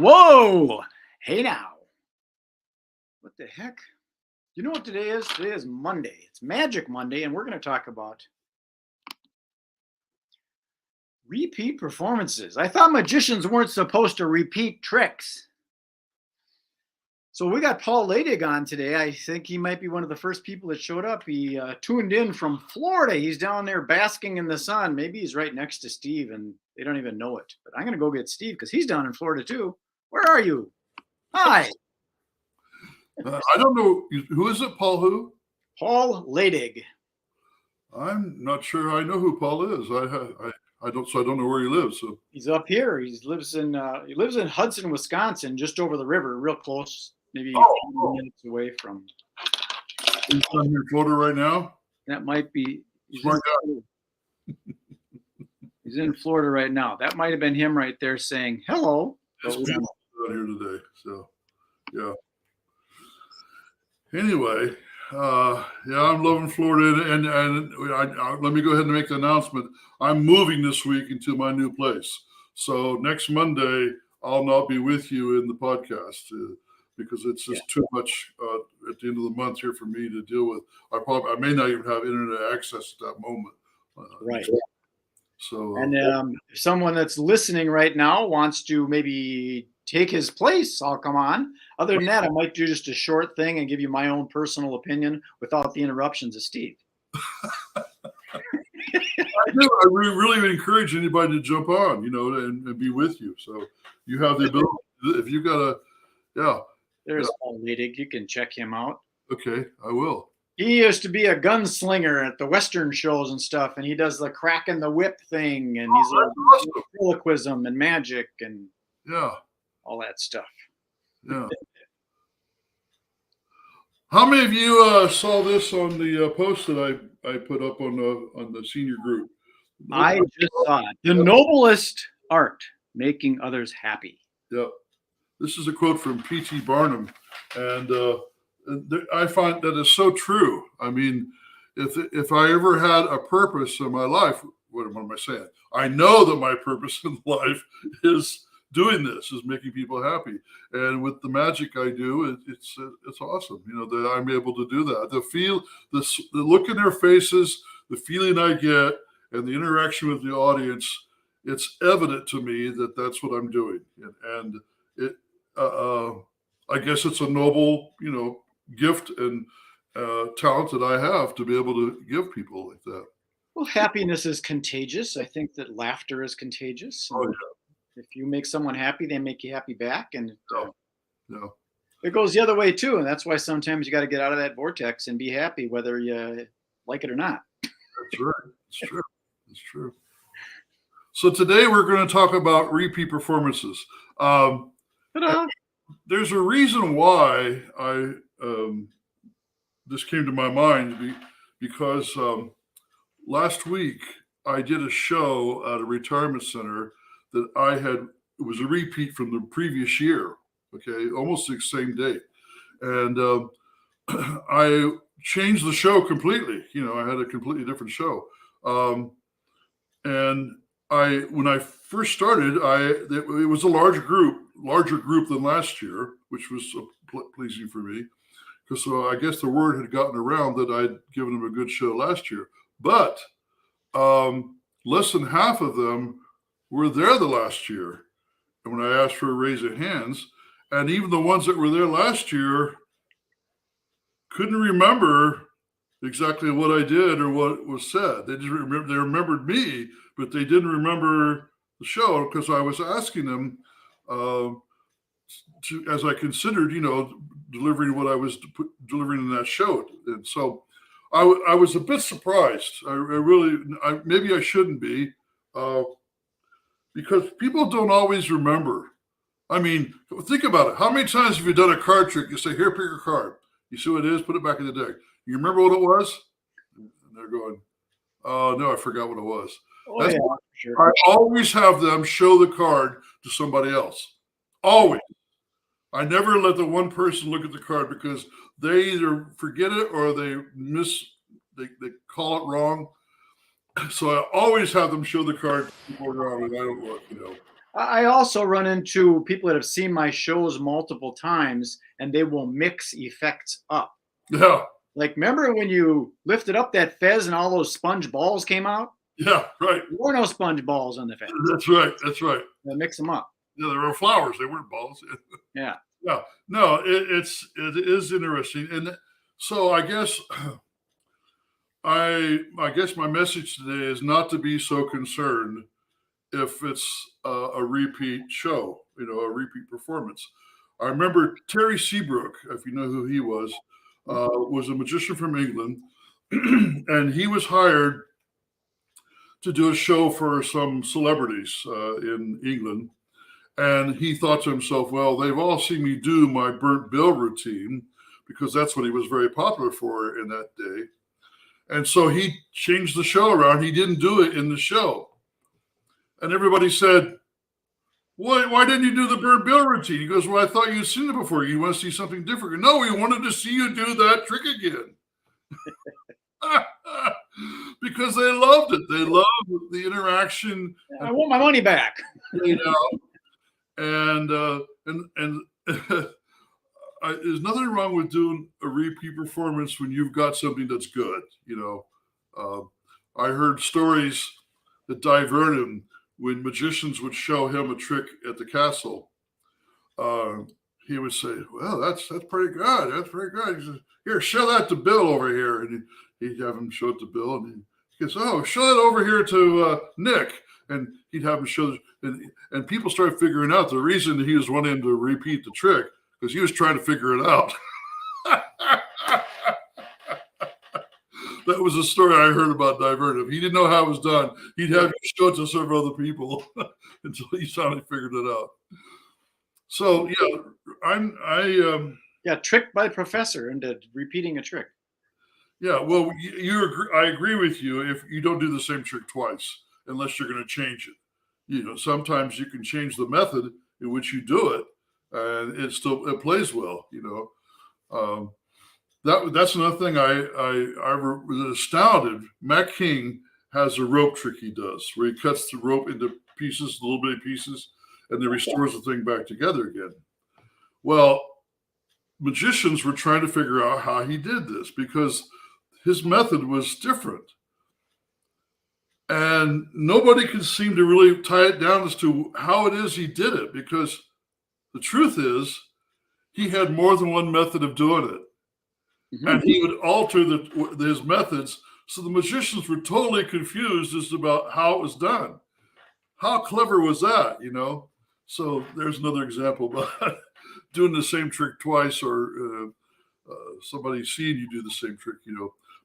Whoa! Hey now. What the heck? You know what today is? Today is Monday. It's Magic Monday, and we're going to talk about repeat performances. I thought magicians weren't supposed to repeat tricks. So we got Paul Ladig on today. I think he might be one of the first people that showed up. He tuned in from Florida. He's down there basking in the sun. Maybe he's right next to Steve, and they don't even know it. But I'm going to go get Steve because he's down in Florida too. Where are you? Hi. I don't know. Who is it? Paul who? Paul Ladig. I'm not sure I know who Paul is. I don't know where he lives. So He's up here. He lives in Hudson, Wisconsin, just over the river, real close, maybe 15 minutes away from. He's down here in Florida right now. That might be. Smart guy. He's in Florida right now. That might have been him right there saying hello. It's beautiful out here today. So, yeah. Anyway, I'm loving Florida, and let me go ahead and make the announcement. I'm moving this week into my new place. So next Monday, I'll not be with you in the podcast because it's just too much at the end of the month here for me to deal with. I may not even have internet access at that moment. Right. So, and if someone that's listening right now wants to maybe take his place, I'll come on. Other than that, I might do just a short thing and give you my own personal opinion without the interruptions of Steve. I really encourage anybody to jump on, and be with you. So you have the ability. If you got There's Paul Ladig. You can check him out. Okay, I will. He used to be a gunslinger at the Western shows and stuff, and he does the cracking the whip thing, and he's a ventriloquism and magic and all that stuff. Yeah. How many of you saw this on the post that I put up on the senior group? I just saw it. The noblest art, making others happy. Yep. This is a quote from P.T. Barnum, and I find that is so true. I mean, if I ever had a purpose in my life, what am I saying? I know that my purpose in life is doing this, is making people happy. And with the magic I do, it's awesome, that I'm able to do that. The look in their faces, the feeling I get, and the interaction with the audience, it's evident to me that that's what I'm doing. And it, I guess it's a noble, gift and talent that I have to be able to give people like that. Well, happiness is contagious. I think that laughter is contagious. Oh, yeah. If you make someone happy, they make you happy back. And it goes the other way too. And that's why sometimes you got to get out of that vortex and be happy, whether you like it or not. That's right. It's true. It's true. So today we're going to talk about repeat performances. There's a reason why this came to my mind because last week I did a show at a retirement center that it was a repeat from the previous year, okay, almost the same date. And I changed the show completely. I had a completely different show. And when I first started, it was a larger group than last year, which was pleasing for me. Because I guess the word had gotten around that I'd given them a good show last year. But less than half of them were there the last year. And when I asked for a raise of hands, and even the ones that were there last year couldn't remember exactly what I did or what was said. They remembered me, but they didn't remember the show because I was asking them as I considered, delivering what I was delivering in that show. And so I was a bit surprised. Maybe I shouldn't be, because people don't always remember. I mean, think about it. How many times have you done a card trick? You say, here, pick your card. You see what it is, put it back in the deck. You remember what it was? And they're going, oh, no, I forgot what it was. Sure. I always have them show the card to somebody else. Always. I never let the one person look at the card because they either forget it or they call it wrong. So I always have them show the card before wrong, and I don't look, I also run into people that have seen my shows multiple times and they will mix effects up. Yeah, Like, remember when you lifted up that fez and all those sponge balls came out? yeah, right. There were no sponge balls on the fez. That's right. That's right. They mix them up. Yeah, there were flowers. They weren't balls. Yeah. Yeah, no, it is interesting, and so I guess my message today is not to be so concerned if it's a repeat show, a repeat performance. I remember Terry Seabrook, if you know who he was a magician from England, and he was hired to do a show for some celebrities in England. And he thought to himself, well, they've all seen me do my burnt bill routine because that's what he was very popular for in that day. And so he changed the show around. He didn't do it in the show. And everybody said, why didn't you do the burnt bill routine? He goes, well, I thought you'd seen it before. You want to see something different? No, we wanted to see you do that trick again. Because they loved it. They loved the interaction. I want my money back. And there's nothing wrong with doing a repeat performance when you've got something that's good. I heard stories that Di Vernon, when magicians would show him a trick at the castle, he would say, well, that's pretty good. That's pretty good. He says, here, show that to Bill over here. And he'd have him show it to Bill. And he goes, oh, show that over here to Nick. And he'd have him show, and people started figuring out the reason that he was wanting him to repeat the trick because he was trying to figure it out. That was a story I heard about Di Vernon. If he didn't know how it was done, he'd have you show it to several other people until he finally figured it out. So yeah, tricked by the professor into repeating a trick. Yeah, well, I agree with you if you don't do the same trick twice, unless you're going to change it. Sometimes you can change the method in which you do it, and it plays well. That's another thing I was astounded. Matt King has a rope trick he does where he cuts the rope into pieces, little bitty pieces, and then restores the thing back together again. Well, magicians were trying to figure out how he did this because his method was different. And nobody could seem to really tie it down as to how it is he did it, because the truth is he had more than one method of doing it. Mm-hmm. And he would alter his methods. So the magicians were totally confused as about how it was done. How clever was that, So there's another example about doing the same trick twice, or somebody seeing you do the same trick,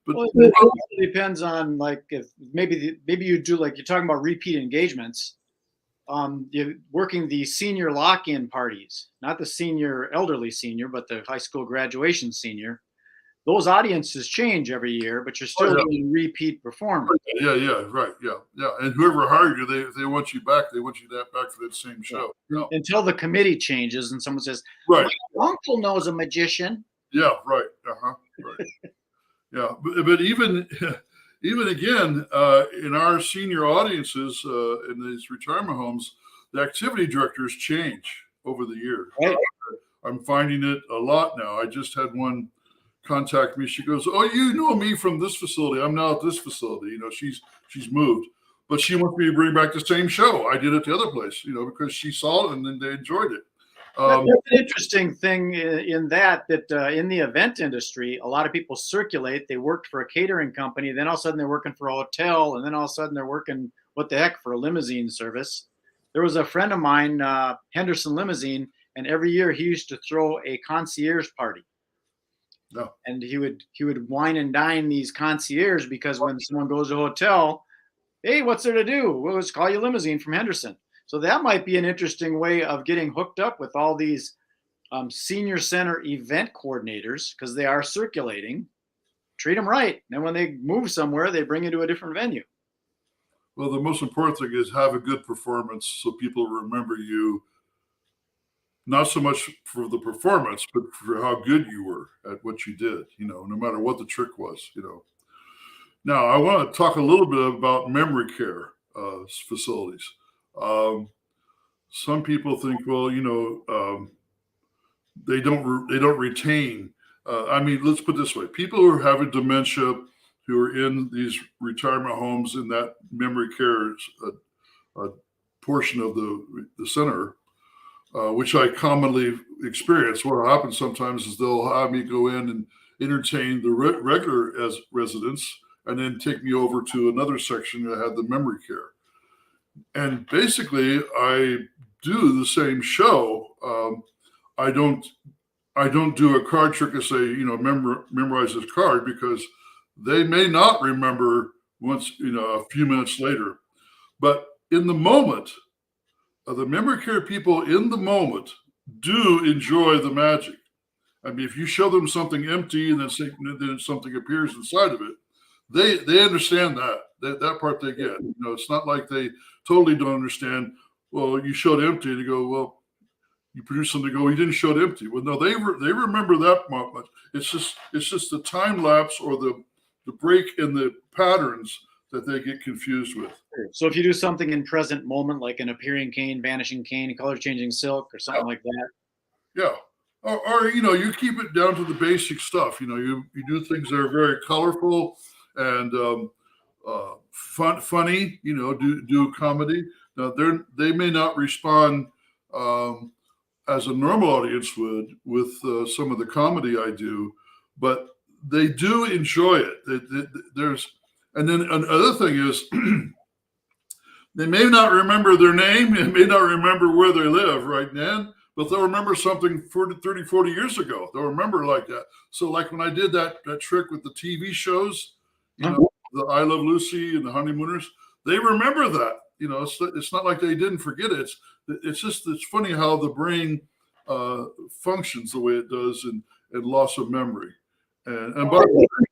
But it depends on, like, if maybe you do, like, you're talking about repeat engagements. You're working the senior lock-in parties, not the senior elderly senior, but the high school graduation senior. Those audiences change every year, but you're still doing repeat performers. Yeah, right, yeah. And whoever hired you, they want you back. They want you back for that same show. Yeah. Until the committee changes and someone says, right, my uncle knows a magician. Yeah, right. Right. Yeah, but even again, in our senior audiences in these retirement homes, the activity directors change over the year. Right. I'm finding it a lot now. I just had one contact me. She goes, "Oh, you know me from this facility. I'm now at this facility. She's moved, but she wants me to bring back the same show I did at the other place. Because she saw it and then they enjoyed it." That's an interesting thing in that in the event industry, a lot of people circulate. They worked for a catering company, then all of a sudden they're working for a hotel, and then all of a sudden they're working, what the heck, for a limousine service. There was a friend of mine, Henderson Limousine, and every year he used to throw a concierge party. No. And he would wine and dine these concierge, because when someone goes to a hotel, hey, what's there to do? Well, let's call you Limousine from Henderson. So that might be an interesting way of getting hooked up with all these senior center event coordinators, because they are circulating. Treat them right. And when they move somewhere, they bring you to a different venue. Well, the most important thing is have a good performance so people remember you, not so much for the performance, but for how good you were at what you did, no matter what the trick was, Now, I want to talk a little bit about memory care facilities. some people think, well, they don't retain. I mean, let's put it this way: people who are having dementia, who are in these retirement homes in that memory care portion of the center, which I commonly experience. What happens sometimes is they'll have me go in and entertain the regular as residents, and then take me over to another section that had the memory care. And basically, I do the same show. I don't do a card trick and say, memorize this card, because they may not remember once, a few minutes later. But in the moment, the memory care people in the moment do enjoy the magic. I mean, if you show them something empty and then something appears inside of it, they understand that part they get. It's not like they totally don't understand. Well, you showed empty, and you go, well, you produce something. Go, you didn't show it empty. Well, no, they remember that much. It's just the time lapse or the break in the patterns that they get confused with. So if you do something in present moment, like an appearing cane, vanishing cane, color changing silk, or something like that. Yeah. Or you keep it down to the basic stuff. You do things that are very colorful and funny. Do comedy. Now they may not respond as a normal audience would with some of the comedy I do, but they do enjoy it. And then another thing is, they may not remember their name and may not remember where they live right now, but they'll remember something 30, 40 years ago. They'll remember like that. So like when I did that trick with the TV shows, the I Love Lucy and the Honeymooners, they remember that. It's not like they didn't forget it. It's funny how the brain functions the way it does and loss of memory. And by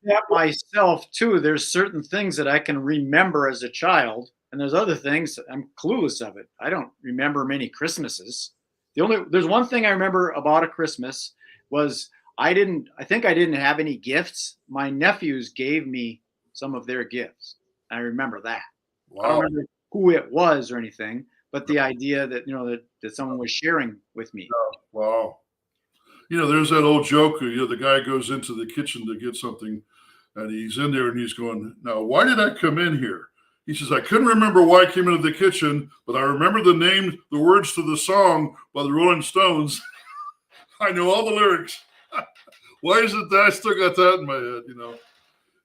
that myself too, there's certain things that I can remember as a child, and there's other things I'm clueless of it. I don't remember many Christmases. There's one thing I remember about a Christmas was I think I didn't have any gifts. My nephews gave me some of their gifts. I remember that. Wow. I don't remember who it was or anything, but the idea that that someone was sharing with me. Wow. There's that old joke. The guy goes into the kitchen to get something, and he's in there and he's going, "Now, why did I come in here?" He says, "I couldn't remember why I came into the kitchen, but I remember the words to the song by the Rolling Stones. I know all the lyrics." Why is it that I still got that in my head?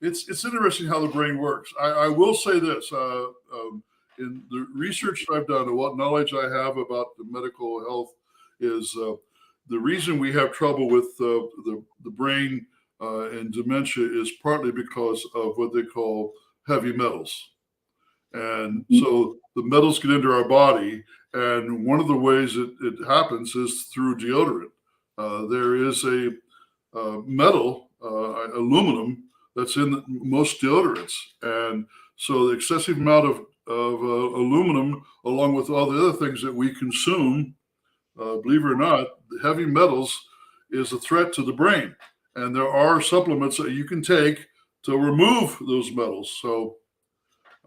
It's interesting how the brain works. I will say this: in the research that I've done and what knowledge I have about the medical health is the reason we have trouble with the brain and dementia is partly because of what they call heavy metals. And so the metals get into our body, and one of the ways it happens is through deodorant. There is a metal, aluminum, that's in most deodorants. And so the excessive amount of aluminum, along with all the other things that we consume, believe it or not, the heavy metals is a threat to the brain. And there are supplements that you can take to remove those metals. So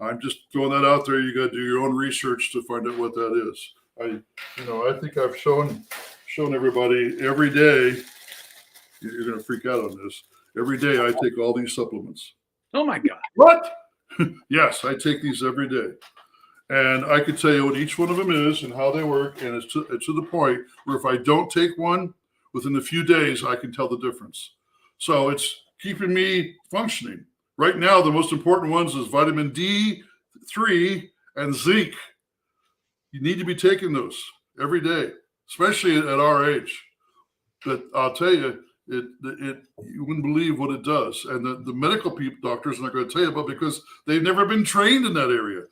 I'm just throwing that out there. You got to do your own research to find out what that is. I think I've shown everybody every day. You're going to freak out on this. Every day I take all these supplements. Oh my God. What? Yes, I take these every day. And I could tell you what each one of them is and how they work. And it's to the point where if I don't take one, within a few days, I can tell the difference. So it's keeping me functioning. Right now, the most important ones is vitamin D3 and zinc. You need to be taking those every day, especially at our age. But I'll tell you, you wouldn't believe what it does. And the medical doctors are not going to tell you about because they've never been trained in that area.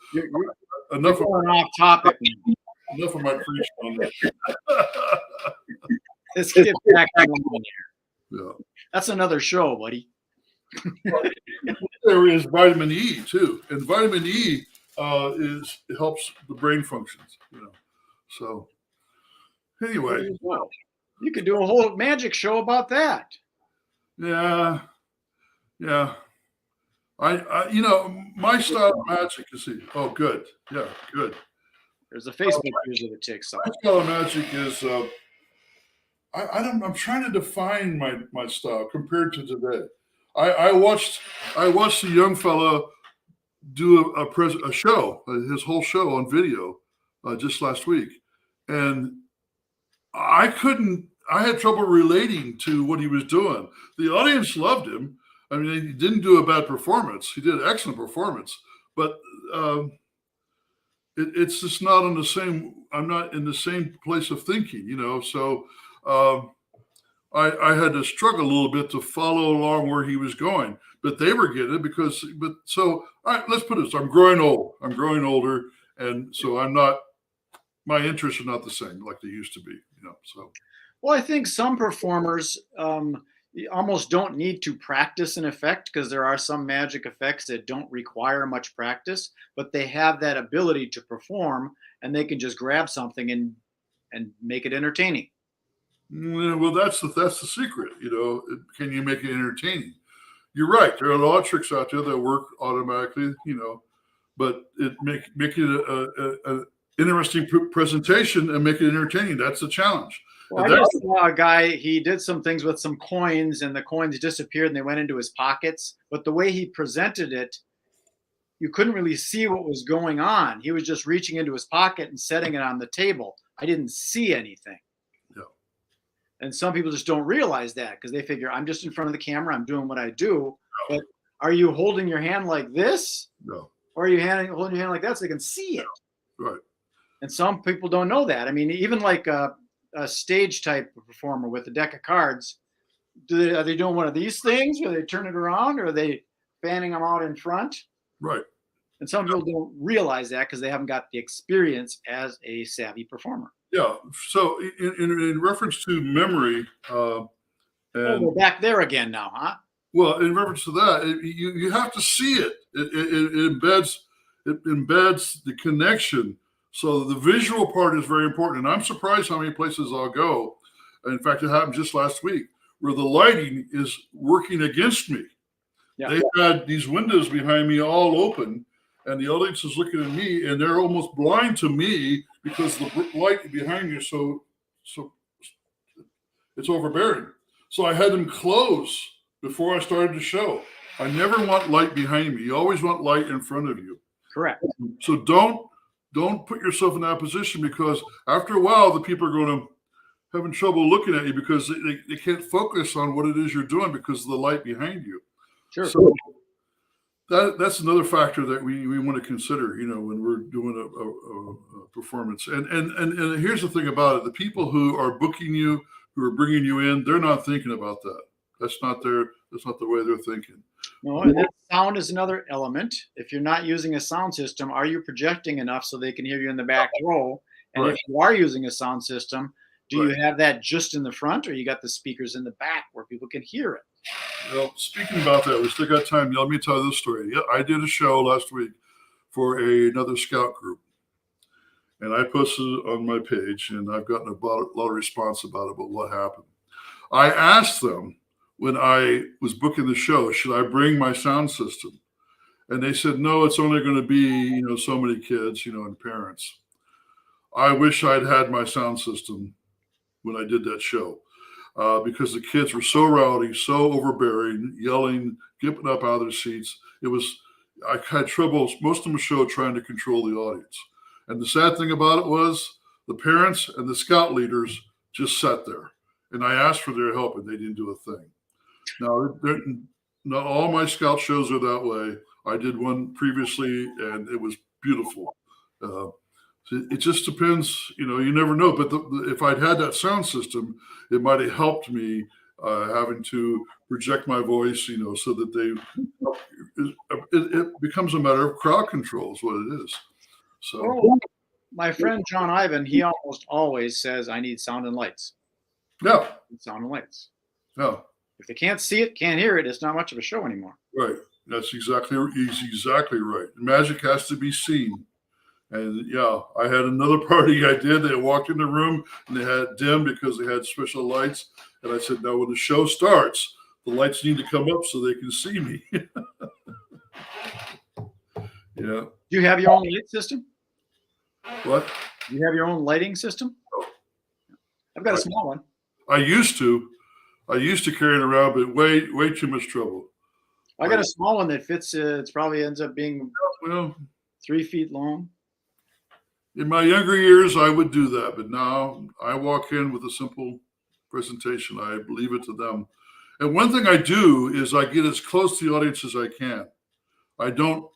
Enough of off topic. Enough of my preaching on that. Let's get back on here. Yeah. That's another show, buddy. There is vitamin E too, and vitamin E it helps the brain functions. So anyway, you could do a whole magic show about that. Yeah. I my style of magic is oh good, yeah, good. There's a Facebook user that takes My some. style of magic is I'm trying to define my style compared to today. I watched the young fella do a show, his whole show on video, just last week, and I had trouble relating to what he was doing. The audience loved him. I mean, he didn't do a bad performance. He did an excellent performance, but it's just not on the same. I'm not in the same place of thinking, So I had to struggle a little bit to follow along where he was going, but they were getting it all right, let's put this. I'm growing old. I'm growing older, and so my interests are not the same like they used to be, So. Well, I think some performers you almost don't need to practice an effect, because there are some magic effects that don't require much practice, but they have that ability to perform, and they can just grab something and make it entertaining. Yeah, well, that's the secret. Can you make it entertaining? You're right. There are a lot of tricks out there that work automatically, but make it a interesting presentation and make it entertaining. That's the challenge. Well, I just saw a guy, he did some things with some coins, and the coins disappeared and they went into his pockets. But the way he presented it, you couldn't really see what was going on. He was just reaching into his pocket and setting it on the table. I didn't see anything. Yeah. And some people just don't realize that, because they figure, I'm just in front of the camera, I'm doing what I do. No. But are you holding your hand like this? No. Or are you holding your hand like that so they can see it? Right. And some people don't know that. I mean, even like a stage type of performer with a deck of cards, are they doing one of these things where they turn it around, or are they fanning them out in front? Right. And some people don't realize that because they haven't got the experience as a savvy performer. Yeah. So in reference to memory, we're back there again now, huh? Well, in reference to that, you have to see it. It embeds the connection. So the visual part is very important. And I'm surprised how many places I'll go. In fact, it happened just last week where the lighting is working against me. Yeah. They had these windows behind me all open, and the audience is looking at me, and they're almost blind to me because the light behind you, so it's overbearing. So I had them close before I started the show. I never want light behind me. You always want light in front of you. Correct. So don't put yourself in that position, because after a while, the people are going to having trouble looking at you because they can't focus on what it is you're doing because of the light behind you. Sure. So that's another factor that we want to consider, when we're doing a performance. And here's the thing about it: the people who are booking you, who are bringing you in, they're not thinking about that. That's not the way they're thinking. No, and that sound is another element. If you're not using a sound system, are you projecting enough so they can hear you in the back row? And right. If you are using a sound system, do you have that just in the front, or you got the speakers in the back where people can hear it? Well, speaking about that, we still got time. Let me tell you this story. Yeah, I did a show last week for another scout group, and I posted it on my page, and I've gotten a lot of response about what happened. I asked them when I was booking the show, should I bring my sound system? And they said, no, it's only going to be, so many kids, and parents. I wish I'd had my sound system when I did that show, because the kids were so rowdy, so overbearing, yelling, getting up out of their seats. I had trouble most of the show trying to control the audience. And the sad thing about it was the parents and the scout leaders just sat there. And I asked for their help, and they didn't do a thing. Now, not all my scout shows are that way. I did one previously, and it was beautiful. It just depends, you never know. But if I'd had that sound system, it might have helped me having to project my voice, so that it becomes a matter of crowd control is what it is. So, my friend John Ivan, he almost always says, I need sound and lights. Yeah. Sound and lights. Yeah. If they can't see it, can't hear it, it's not much of a show anymore. Right. He's exactly right. Magic has to be seen. And yeah, I had another party I did. They walked in the room and they had dim because they had special lights. And I said, now when the show starts, the lights need to come up so they can see me. Yeah. Do you have your own light system? What? You have your own lighting system? I've got a small one. I used to carry it around, but way too much trouble. I got a small one that fits. It probably ends up being Well, 3 feet long. in my younger years, I would do that, but now I walk in with a simple presentation. I leave it to them. And one thing I do is I get as close to the audience as I can. I don't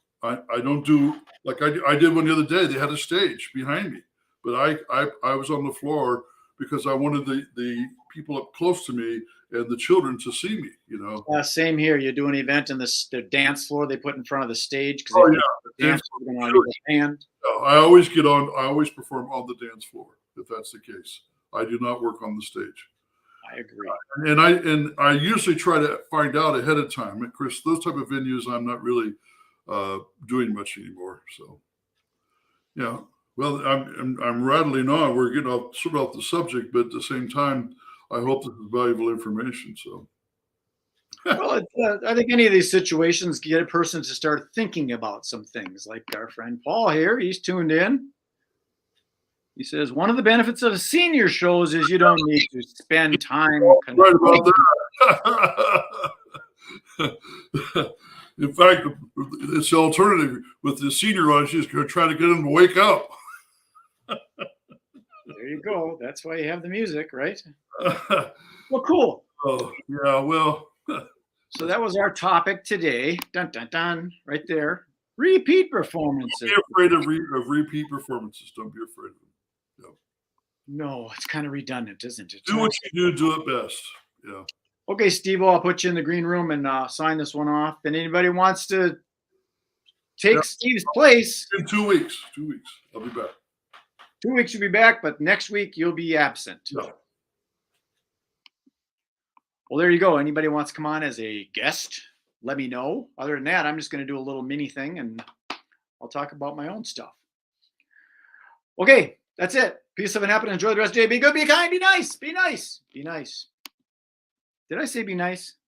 do like I did one the other day. They had a stage behind me, but I was on the floor because I wanted the people up close to me and the children to see me. You know. Same here. You do an event in the dance floor they put in front of the stage because Oh yeah, the dance floor going on either hand. I always perform on the dance floor if that's the case. I do not work on the stage. I agree. And I usually try to find out ahead of time. Of course, those type of venues I'm not really doing much anymore. So, yeah. Well, I'm rattling on. We're getting sort of off the subject, but at the same time, I hope this is valuable information. So, Well, I think any of these situations get a person to start thinking about some things. Like our friend Paul here, he's tuned in. He says one of the benefits of senior shows is you don't need to spend time. right about that. In fact, it's the alternative with the senior audience. She's going to try to get them to wake up. There you go. That's why you have the music, right? Well, cool. Oh, yeah. Well, So that was our topic today. Dun dun dun. Right there. Repeat performances. Don't be afraid of repeat performances. Don't be afraid of them. No, it's kind of redundant, isn't it? Do what you do it best. Yeah. Okay, Steve-O, I'll put you in the green room and sign this one off. And anybody wants to take Steve's place. In 2 weeks. 2 weeks. I'll be back. 2 weeks you'll be back, but next week you'll be absent. Yeah. Well, there you go. Anybody wants to come on as a guest, let me know. Other than that, I'm just going to do a little mini thing and I'll talk about my own stuff. Okay, that's it. Peace, love, and happen. Enjoy the rest of the day. Be good, be kind, be nice, be nice, be nice. Did I say be nice?